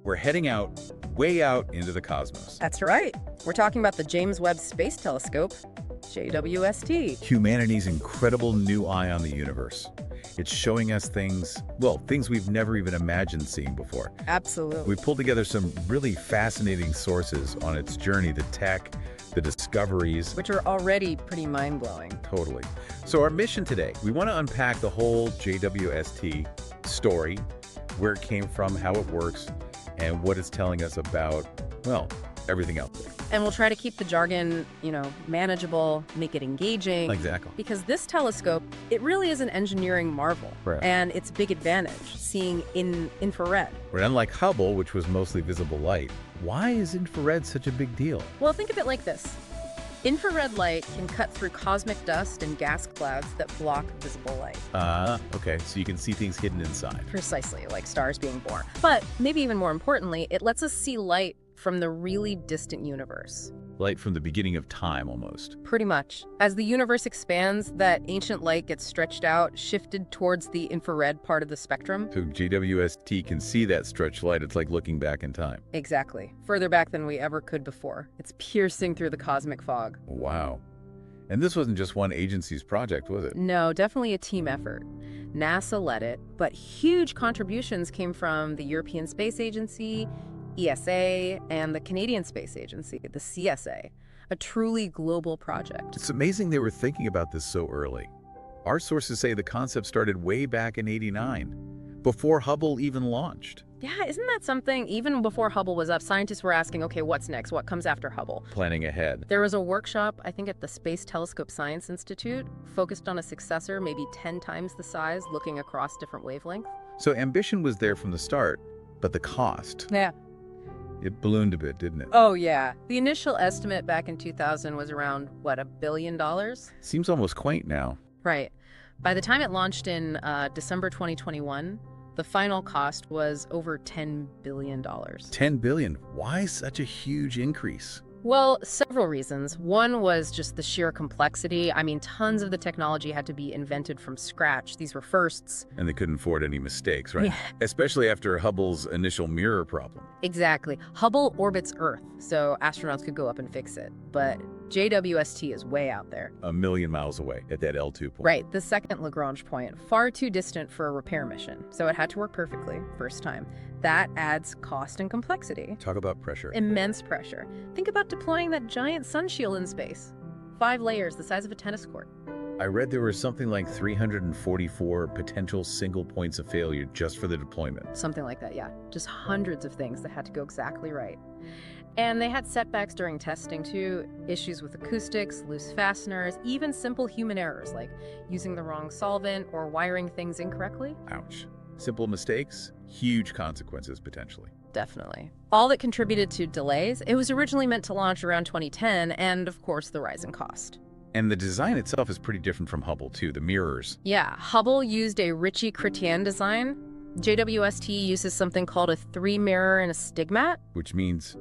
We're heading out, way out into the cosmos. That's right. We're talking about the James Webb Space Telescope, JWST. Humanity's incredible new eye on the universe. It's showing us things, well, things we've never even imagined seeing before. Absolutely. We pulled together some really fascinating sources on its journey, the tech, the discoveries. Which are already pretty mind-blowing. Totally. So our mission today, we want to unpack the whole JWST story, where it came from, how it works, and what it's telling us about, well, everything out there. And we'll try to keep the jargon, manageable, make it engaging. Exactly. Because this telescope, it really is an engineering marvel. Right. And its big advantage, seeing in infrared. But unlike Hubble, which was mostly visible light, why is infrared such a big deal? Well, think of it like this. Infrared light can cut through cosmic dust and gas clouds that block visible light. Okay, so you can see things hidden inside. Precisely, like stars being born. But maybe even more importantly, it lets us see light from the really distant universe. Light from the beginning of time, almost. Pretty much. As the universe expands, that ancient light gets stretched out, shifted towards the infrared part of the spectrum. So JWST can see that stretched light. It's like looking back in time. Exactly. Further back than we ever could before. It's piercing through the cosmic fog. Wow. And this wasn't just one agency's project, was it? No, definitely a team effort. NASA led it, but huge contributions came from the European Space Agency, ESA, and the Canadian Space Agency, the CSA, a truly global project. It's amazing they were thinking about this so early. Our sources say the concept started way back in '89, before Hubble even launched. Yeah, isn't that something? Even before Hubble was up, scientists were asking, okay, what's next? What comes after Hubble? Planning ahead. There was a workshop, I think at the Space Telescope Science Institute, focused on a successor, maybe 10 times the size, looking across different wavelengths. So ambition was there from the start, but the cost. Yeah. It ballooned a bit, didn't it? Oh, yeah. The initial estimate back in 2000 was around, what, $1 billion? Seems almost quaint now. Right. By the time it launched in December 2021, the final cost was over $10 billion. $10 billion? Why such a huge increase? Well, several reasons. One was just the sheer complexity. I mean, tons of the technology had to be invented from scratch. These were firsts. And they couldn't afford any mistakes, right? Yeah. Especially after Hubble's initial mirror problem. Exactly. Hubble orbits Earth, so astronauts could go up and fix it. But JWST is way out there. A million miles away at that L2 point. Right, the second Lagrange point, far too distant for a repair mission. So it had to work perfectly, first time. That adds cost and complexity. Talk about pressure. Immense pressure. Think about deploying that giant sun shield in space. 5 layers, the size of a tennis court. I read there was something like 344 potential single points of failure just for the deployment. Something like that, yeah. Just hundreds of things that had to go exactly right. And they had setbacks during testing too, issues with acoustics, loose fasteners, even simple human errors like using the wrong solvent or wiring things incorrectly. Ouch. Simple mistakes, huge consequences potentially. Definitely. All that contributed to delays. It was originally meant to launch around 2010, and of course the rise in cost. And the design itself is pretty different from Hubble too, the mirrors. Yeah, Hubble used a Ritchie-Chrétien design. JWST uses something called a 3-mirror and a stigmat. Which means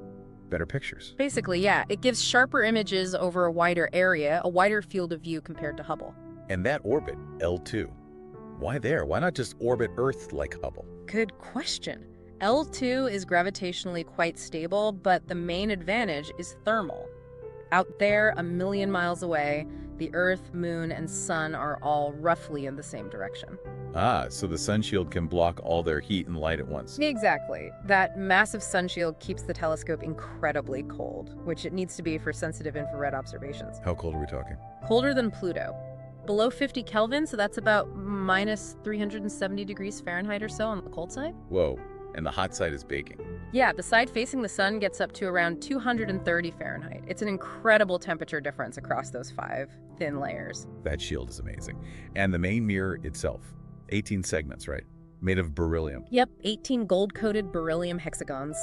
better pictures. Basically, yeah, it gives sharper images over a wider area, a wider field of view compared to Hubble. And that orbit, L2, why there? Why not just orbit Earth like Hubble? Good question. L2 is gravitationally quite stable, but the main advantage is thermal. Out there, 1 million miles away, the Earth, Moon, and Sun are all roughly in the same direction. Ah, so the sun shield can block all their heat and light at once. Exactly. That massive sun shield keeps the telescope incredibly cold, which it needs to be for sensitive infrared observations. How cold are we talking? Colder than Pluto. Below 50 Kelvin, so that's about minus 370 degrees Fahrenheit or so on the cold side. Whoa, and the hot side is baking. Yeah, the side facing the sun gets up to around 230 Fahrenheit. It's an incredible temperature difference across those 5 thin layers. That shield is amazing. And the main mirror itself, 18 segments, right? Made of beryllium. Yep, 18 gold-coated beryllium hexagons.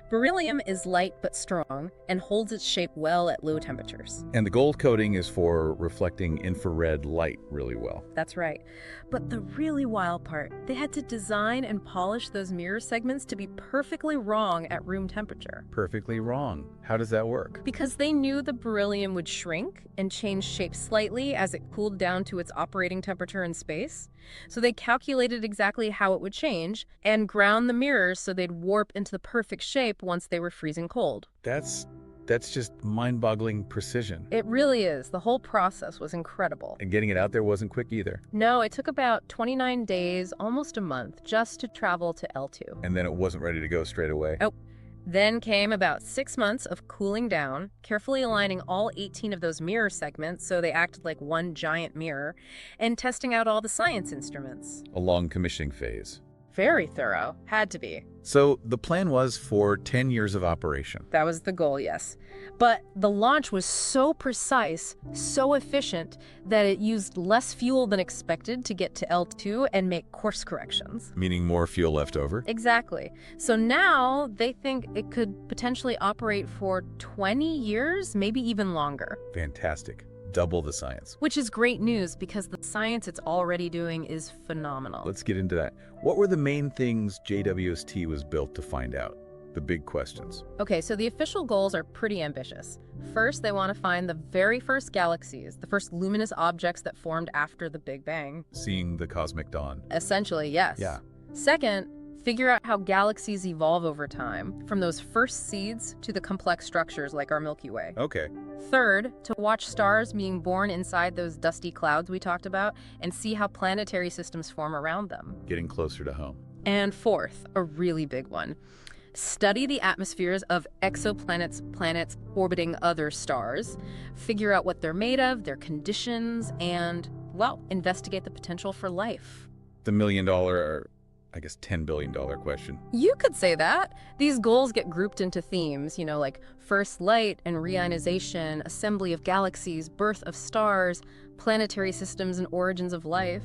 Beryllium is light but strong and holds its shape well at low temperatures. And the gold coating is for reflecting infrared light really well. That's right. But the really wild part, they had to design and polish those mirror segments to be perfectly wrong at room temperature. Perfectly wrong. How does that work? Because they knew the beryllium would shrink and change shape slightly as it cooled down to its operating temperature in space. So they calculated exactly how it would change and ground the mirrors so they'd warp into the perfect shape once they were freezing cold. That's just mind-boggling precision. It really is. The whole process was incredible. And getting it out there wasn't quick either. No, it took about 29 days, almost a month, just to travel to L2. And then it wasn't ready to go straight away. Oh. Then came about 6 months of cooling down, carefully aligning all 18 of those mirror segments so they acted like one giant mirror, and testing out all the science instruments. A long commissioning phase. Very thorough. Had to be. So the plan was for 10 years of operation. That was the goal, yes. But the launch was so precise, so efficient, that it used less fuel than expected to get to L2 and make course corrections. Meaning more fuel left over? Exactly. So now they think it could potentially operate for 20 years, maybe even longer. Fantastic. Double the science. Which is great news because the science it's already doing is phenomenal. Let's get into that. What were the main things JWST was built to find out? The big questions. Okay, so the official goals are pretty ambitious. First, they want to find the very first galaxies, the first luminous objects that formed after the Big Bang. Seeing the cosmic dawn. Essentially, yes. Yeah. Second, figure out how galaxies evolve over time, from those first seeds to the complex structures like our Milky Way. Okay. Third, to watch stars being born inside those dusty clouds we talked about and see how planetary systems form around them. Getting closer to home. And fourth, a really big one, study the atmospheres of exoplanets, planets orbiting other stars, figure out what they're made of, their conditions, and, well, investigate the potential for life. The $1 million, or I guess $10 billion question. You could say that. These goals get grouped into themes, like first light and reionization, assembly of galaxies, birth of stars, planetary systems and origins of life,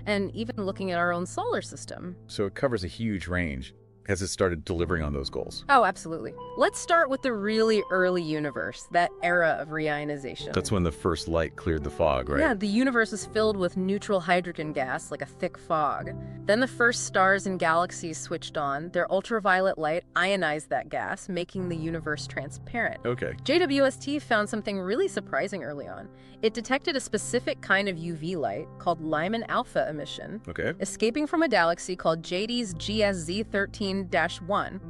and even looking at our own solar system. So it covers a huge range. Has it started delivering on those goals? Oh, absolutely. Let's start with the really early universe, that era of reionization. That's when the first light cleared the fog, right? Yeah, the universe was filled with neutral hydrogen gas, like a thick fog. Then the first stars and galaxies switched on. Their ultraviolet light ionized that gas, making the universe transparent. Okay. JWST found something really surprising early on. It detected a specific kind of UV light called Lyman alpha emission, Okay. escaping from a galaxy called JD's GSZ13-1.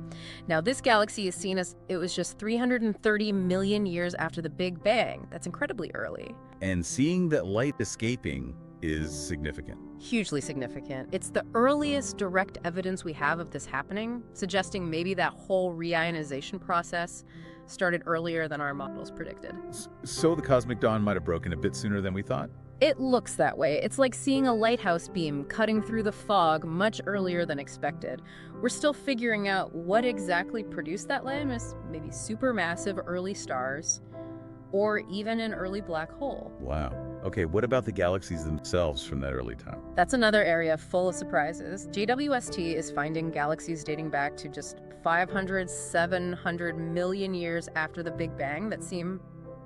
Now, this galaxy is seen as it was just 330 million years after the Big Bang. That's incredibly early. And seeing that light escaping is significant. Hugely significant. It's the earliest direct evidence we have of this happening, suggesting maybe that whole reionization process started earlier than our models predicted. So the cosmic dawn might have broken a bit sooner than we thought? It looks that way. It's like seeing a lighthouse beam cutting through the fog much earlier than expected. We're still figuring out what exactly produced that light, maybe supermassive early stars, or even an early black hole. Wow. Okay, what about the galaxies themselves from that early time? That's another area full of surprises. JWST is finding galaxies dating back to just 500, 700 million years after the Big Bang that seem,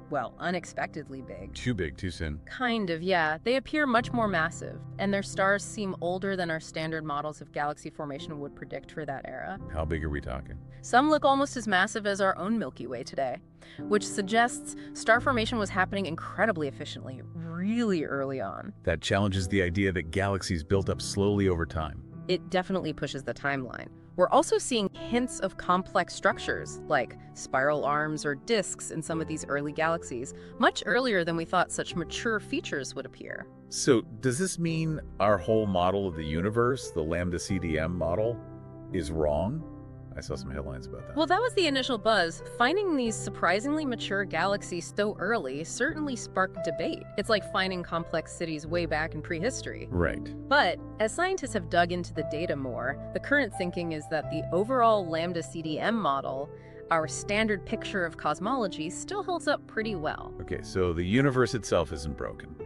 well, unexpectedly big. Too big, too soon. Kind of, yeah. They appear much more massive, and their stars seem older than our standard models of galaxy formation would predict for that era. How big are we talking? Some look almost as massive as our own Milky Way today, which suggests star formation was happening incredibly efficiently, really early on. That challenges the idea that galaxies built up slowly over time. It definitely pushes the timeline. We're also seeing hints of complex structures, like spiral arms or disks in some of these early galaxies, much earlier than we thought such mature features would appear. So does this mean our whole model of the universe, the Lambda-CDM model, is wrong? I saw some headlines about that. Well, that was the initial buzz. Finding these surprisingly mature galaxies so early certainly sparked debate. It's like finding complex cities way back in prehistory. Right. But as scientists have dug into the data more, the current thinking is that the overall Lambda-CDM model, our standard picture of cosmology, still holds up pretty well. Okay, so the universe itself isn't broken.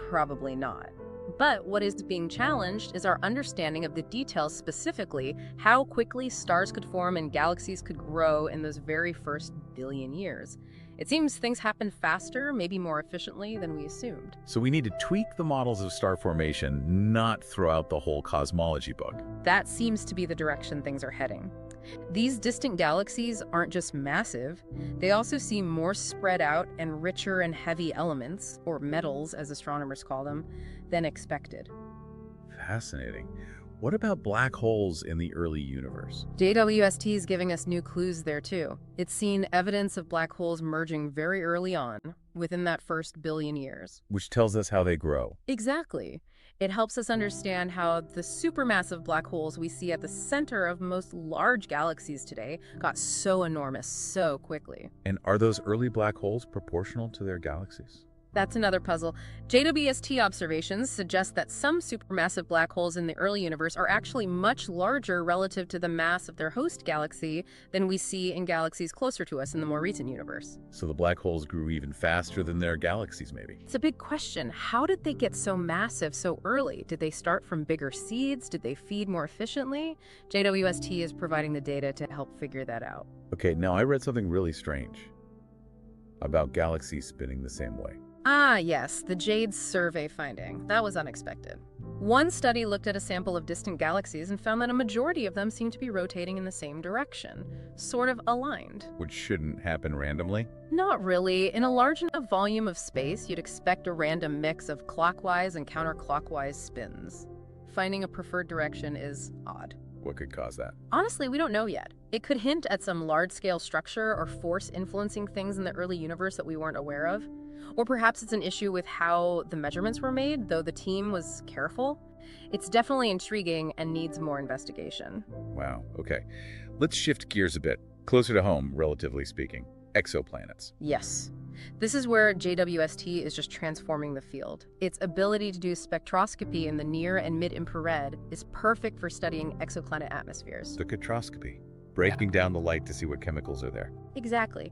Probably not. But what is being challenged is our understanding of the details, specifically how quickly stars could form and galaxies could grow in those very first billion years. It seems things happen faster, maybe more efficiently than we assumed. So we need to tweak the models of star formation, not throw out the whole cosmology book. That seems to be the direction things are heading. These distant galaxies aren't just massive, they also seem more spread out and richer in heavy elements, or metals as astronomers call them, than expected. Fascinating. What about black holes in the early universe? JWST is giving us new clues there too. It's seen evidence of black holes merging very early on, within that first billion years. Which tells us how they grow. Exactly. It helps us understand how the supermassive black holes we see at the center of most large galaxies today got so enormous so quickly. And are those early black holes proportional to their galaxies? That's another puzzle. JWST observations suggest that some supermassive black holes in the early universe are actually much larger relative to the mass of their host galaxy than we see in galaxies closer to us in the more recent universe. So the black holes grew even faster than their galaxies, maybe. It's a big question. How did they get so massive so early? Did they start from bigger seeds? Did they feed more efficiently? JWST is providing the data to help figure that out. Okay, now I read something really strange about galaxies spinning the same way. Ah, yes, the JADE survey finding. That was unexpected. One study looked at a sample of distant galaxies and found that a majority of them seemed to be rotating in the same direction, sort of aligned. Which shouldn't happen randomly. Not really. In a large enough volume of space, you'd expect a random mix of clockwise and counterclockwise spins. Finding a preferred direction is odd. What could cause that? Honestly, we don't know yet. It could hint at some large-scale structure or force influencing things in the early universe that we weren't aware of. Or perhaps it's an issue with how the measurements were made, though the team was careful. It's definitely intriguing and needs more investigation. Wow, okay. Let's shift gears a bit. Closer to home, relatively speaking. Exoplanets. Yes. This is where JWST is just transforming the field. Its ability to do spectroscopy in the near and mid-infrared is perfect for studying exoplanet atmospheres. Spectroscopy. Breaking down the light to see what chemicals are there. Exactly.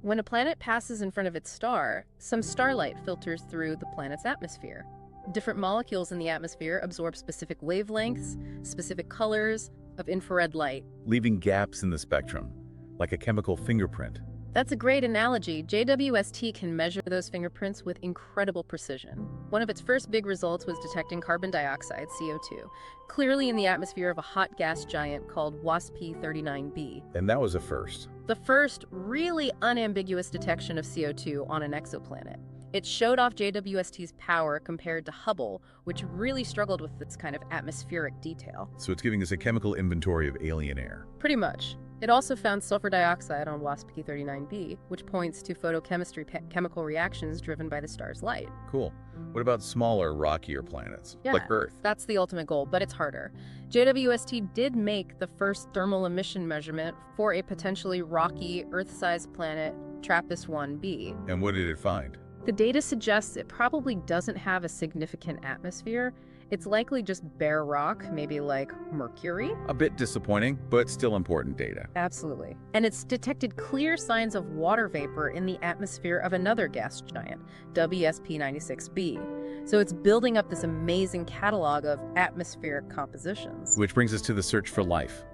When a planet passes in front of its star, some starlight filters through the planet's atmosphere. Different molecules in the atmosphere absorb specific wavelengths, specific colors of infrared light. Leaving gaps in the spectrum, like a chemical fingerprint. That's a great analogy. JWST can measure those fingerprints with incredible precision. One of its first big results was detecting carbon dioxide, CO2, clearly in the atmosphere of a hot gas giant called JWST-39b. And that was a first. The first really unambiguous detection of CO2 on an exoplanet. It showed off JWST's power compared to Hubble, which really struggled with this kind of atmospheric detail. So it's giving us a chemical inventory of alien air. Pretty much. It also found sulfur dioxide on JWST-39b, which points to photochemistry chemical reactions driven by the star's light. Cool. What about smaller, rockier planets, like Earth? That's the ultimate goal, but it's harder. JWST did make the first thermal emission measurement for a potentially rocky, Earth-sized planet, TRAPPIST-1b. And what did it find? The data suggests it probably doesn't have a significant atmosphere. It's likely just bare rock, maybe like Mercury. A bit disappointing, but still important data. Absolutely. And it's detected clear signs of water vapor in the atmosphere of another gas giant, WSP-96b. So it's building up this amazing catalog of atmospheric compositions. Which brings us to the search for life.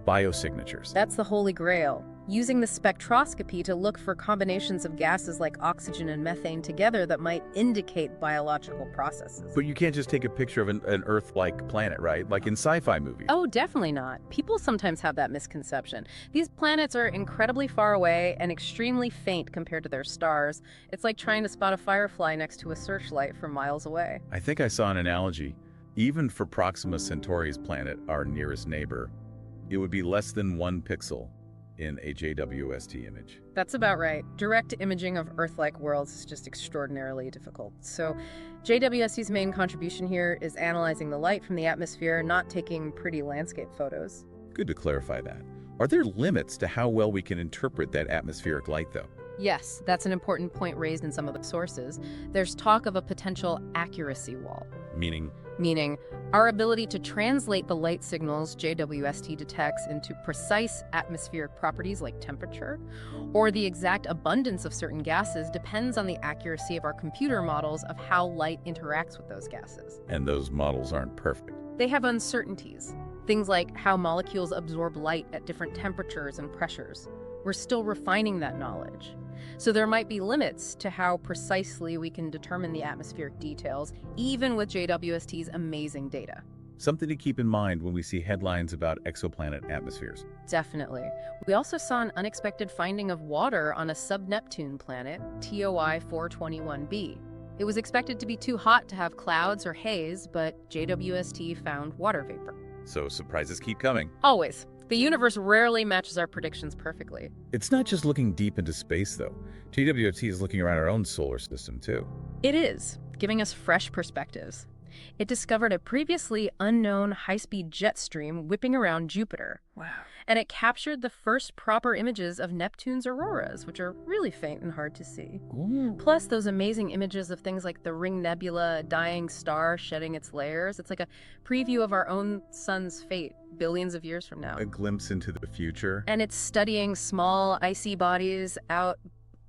Biosignatures. That's the holy grail. Using the spectroscopy to look for combinations of gases like oxygen and methane together that might indicate biological processes. But you can't just take a picture of an Earth-like planet, right? Like in sci-fi movies. Oh, definitely not. People sometimes have that misconception. These planets are incredibly far away and extremely faint compared to their stars. It's like trying to spot a firefly next to a searchlight from miles away. I think I saw an analogy. Even for Proxima Centauri's planet, our nearest neighbor, it would be less than 1 pixel in a JWST image. That's about right. Direct imaging of Earth-like worlds is just extraordinarily difficult. So JWST's main contribution here is analyzing the light from the atmosphere, not taking pretty landscape photos. Good to clarify that. Are there limits to how well we can interpret that atmospheric light, though? Yes, that's an important point raised in some of the sources. There's talk of a potential accuracy wall, Meaning, meaning our ability to translate the light signals JWST detects into precise atmospheric properties like temperature, or the exact abundance of certain gases depends on the accuracy of our computer models of how light interacts with those gases. and those models aren't perfect. They have uncertainties, things like how molecules absorb light at different temperatures and pressures. We're still refining that knowledge. So there might be limits to how precisely we can determine the atmospheric details, even with JWST's amazing data. Something to keep in mind when we see headlines about exoplanet atmospheres. Definitely. We also saw an unexpected finding of water on a sub-Neptune planet, TOI 421b. It was expected to be too hot to have clouds or haze, but JWST found water vapor. So surprises keep coming. Always. The universe rarely matches our predictions perfectly. It's not just looking deep into space, though. JWST is looking around our own solar system, too. It is, giving us fresh perspectives. It discovered a previously unknown high-speed jet stream whipping around Jupiter. Wow. And it captured the first proper images of Neptune's auroras, which are really faint and hard to see. Ooh. Plus those amazing images of things like the Ring Nebula, a dying star shedding its layers. It's like a preview of our own sun's fate billions of years from now. A glimpse into the future. And it's studying small icy bodies out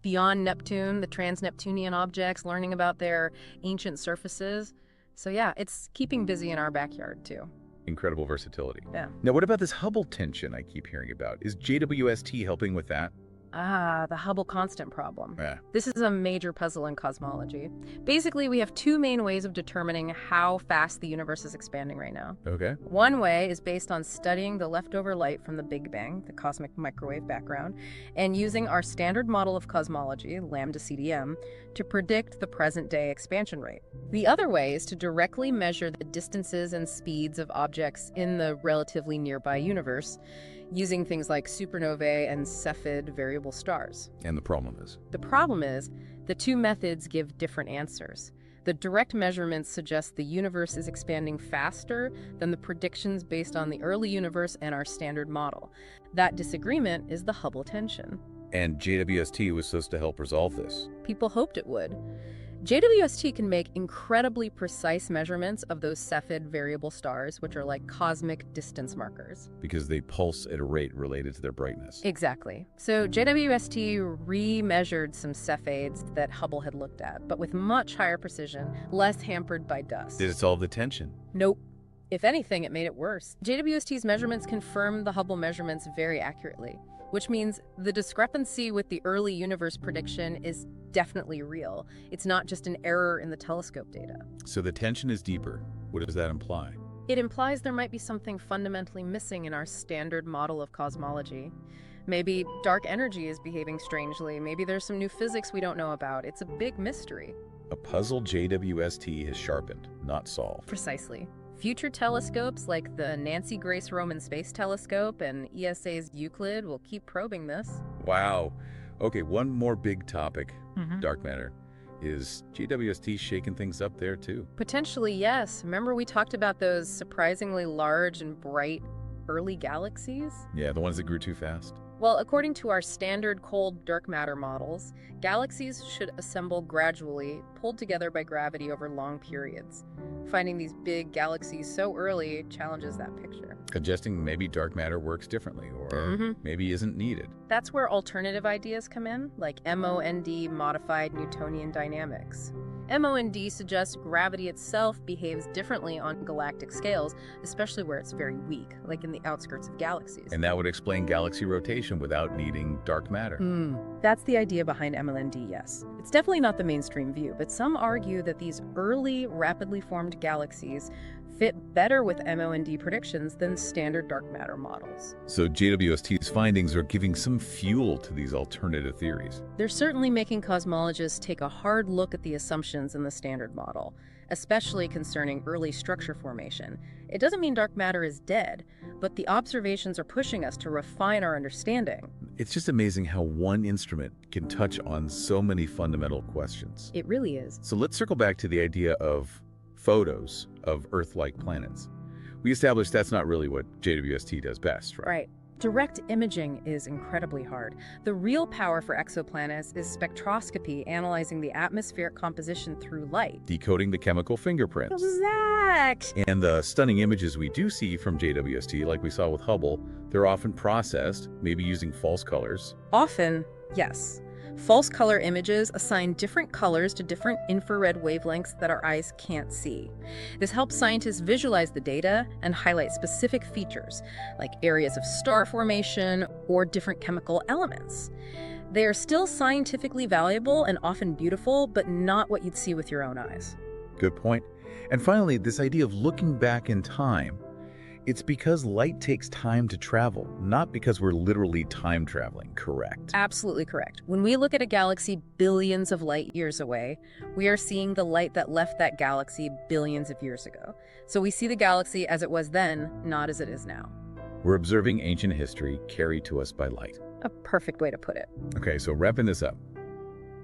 beyond Neptune, the trans-Neptunian objects, learning about their ancient surfaces. So yeah, it's keeping busy in our backyard too. Incredible versatility. Yeah. Now, what about this Hubble tension I keep hearing about? Is JWST helping with that? Ah, the Hubble constant problem. Yeah. This is a major puzzle in cosmology. Basically, we have two main ways of determining how fast the universe is expanding right now. Okay. One way is based on studying the leftover light from the Big Bang, the cosmic microwave background, and using our standard model of cosmology, Lambda-CDM, to predict the present-day expansion rate. The other way is to directly measure the distances and speeds of objects in the relatively nearby universe, using things like supernovae and Cepheid variable stars. And the problem is? The problem is, the two methods give different answers. The direct measurements suggest the universe is expanding faster than the predictions based on the early universe and our standard model. That disagreement is the Hubble tension. And JWST was supposed to help resolve this. People hoped it would. JWST can make incredibly precise measurements of those Cepheid variable stars, which are like cosmic distance markers. Because they pulse at a rate related to their brightness. Exactly. So JWST re-measured some Cepheids that Hubble had looked at, but with much higher precision, less hampered by dust. Did it solve the tension? Nope. If anything, it made it worse. JWST's measurements confirmed the Hubble measurements very accurately, which means the discrepancy with the early universe prediction is definitely real. It's not just an error in the telescope data. So the tension is deeper. What does that imply? It implies there might be something fundamentally missing in our standard model of cosmology. Maybe dark energy is behaving strangely. Maybe there's some new physics we don't know about. It's a big mystery. A puzzle JWST has sharpened, not solved. Precisely. Future telescopes like the Nancy Grace Roman Space Telescope and ESA's Euclid will keep probing this. Wow. Okay, one more big topic, dark matter. Is JWST shaking things up there too? Potentially, yes. Remember we talked about those surprisingly large and bright early galaxies? Yeah, the ones that grew too fast. Well, according to our standard cold dark matter models, galaxies should assemble gradually, pulled together by gravity over long periods. Finding these big galaxies so early challenges that picture. Suggesting maybe dark matter works differently or maybe isn't needed. That's where alternative ideas come in, like MOND modified Newtonian dynamics. MOND suggests gravity itself behaves differently on galactic scales, especially where it's very weak, like in the outskirts of galaxies. And that would explain galaxy rotation without needing dark matter. That's the idea behind MOND, yes. It's definitely not the mainstream view, but some argue that these early, rapidly formed galaxies fit better with MOND predictions than standard dark matter models. So JWST's findings are giving some fuel to these alternative theories. They're certainly making cosmologists take a hard look at the assumptions in the standard model, especially concerning early structure formation. It doesn't mean dark matter is dead, but the observations are pushing us to refine our understanding. It's just amazing how one instrument can touch on so many fundamental questions. It really is. So let's circle back to the idea of photos of Earth-like planets. We established that's not really what JWST does best, right? Right. Direct imaging is incredibly hard. The real power for exoplanets is spectroscopy, analyzing the atmospheric composition through light. Decoding the chemical fingerprints. Exact! And the stunning images we do see from JWST, like we saw with Hubble, they're often processed, maybe using false colors. Often, yes. False color images assign different colors to different infrared wavelengths that our eyes can't see. This helps scientists visualize the data and highlight specific features, like areas of star formation or different chemical elements. They are still scientifically valuable and often beautiful, but not what you'd see with your own eyes. Good point. And finally, this idea of looking back in time. It's because light takes time to travel, not because we're literally time traveling, correct? Absolutely correct. When we look at a galaxy billions of light years away, we are seeing the light that left that galaxy billions of years ago. So we see the galaxy as it was then, not as it is now. We're observing ancient history carried to us by light. A perfect way to put it. Okay, so wrapping this up.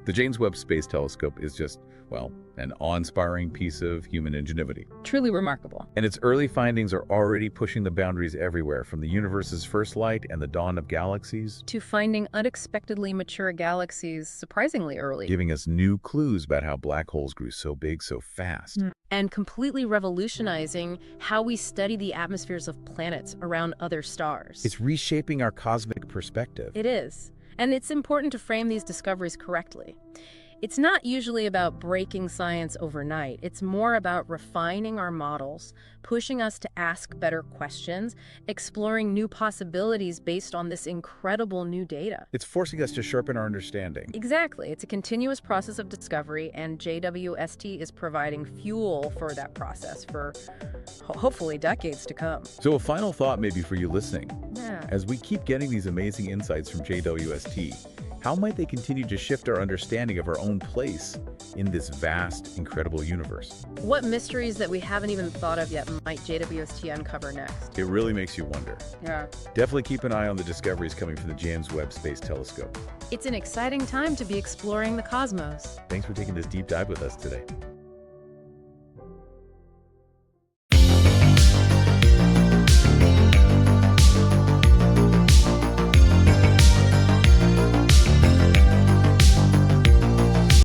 The James Webb Space Telescope is just, well, an awe-inspiring piece of human ingenuity. Truly remarkable. And its early findings are already pushing the boundaries everywhere, from the universe's first light and the dawn of galaxies, To finding unexpectedly mature galaxies surprisingly early. giving us new clues about how black holes grew so big so fast. And completely revolutionizing how we study the atmospheres of planets around other stars. It's reshaping our cosmic perspective. It is. And it's important to frame these discoveries correctly. It's not usually about breaking science overnight. It's more about refining our models, pushing us to ask better questions, exploring new possibilities based on this incredible new data. It's forcing us to sharpen our understanding. Exactly. It's a continuous process of discovery, and JWST is providing fuel for that process for hopefully decades to come. So a final thought maybe for you listening. Yeah. As we keep getting these amazing insights from JWST, how might they continue to shift our understanding of our own place in this vast, incredible universe? What mysteries that we haven't even thought of yet might JWST uncover next? It really makes you wonder. Yeah. Definitely keep an eye on the discoveries coming from the James Webb Space Telescope. It's an exciting time to be exploring the cosmos. Thanks for taking this deep dive with us today.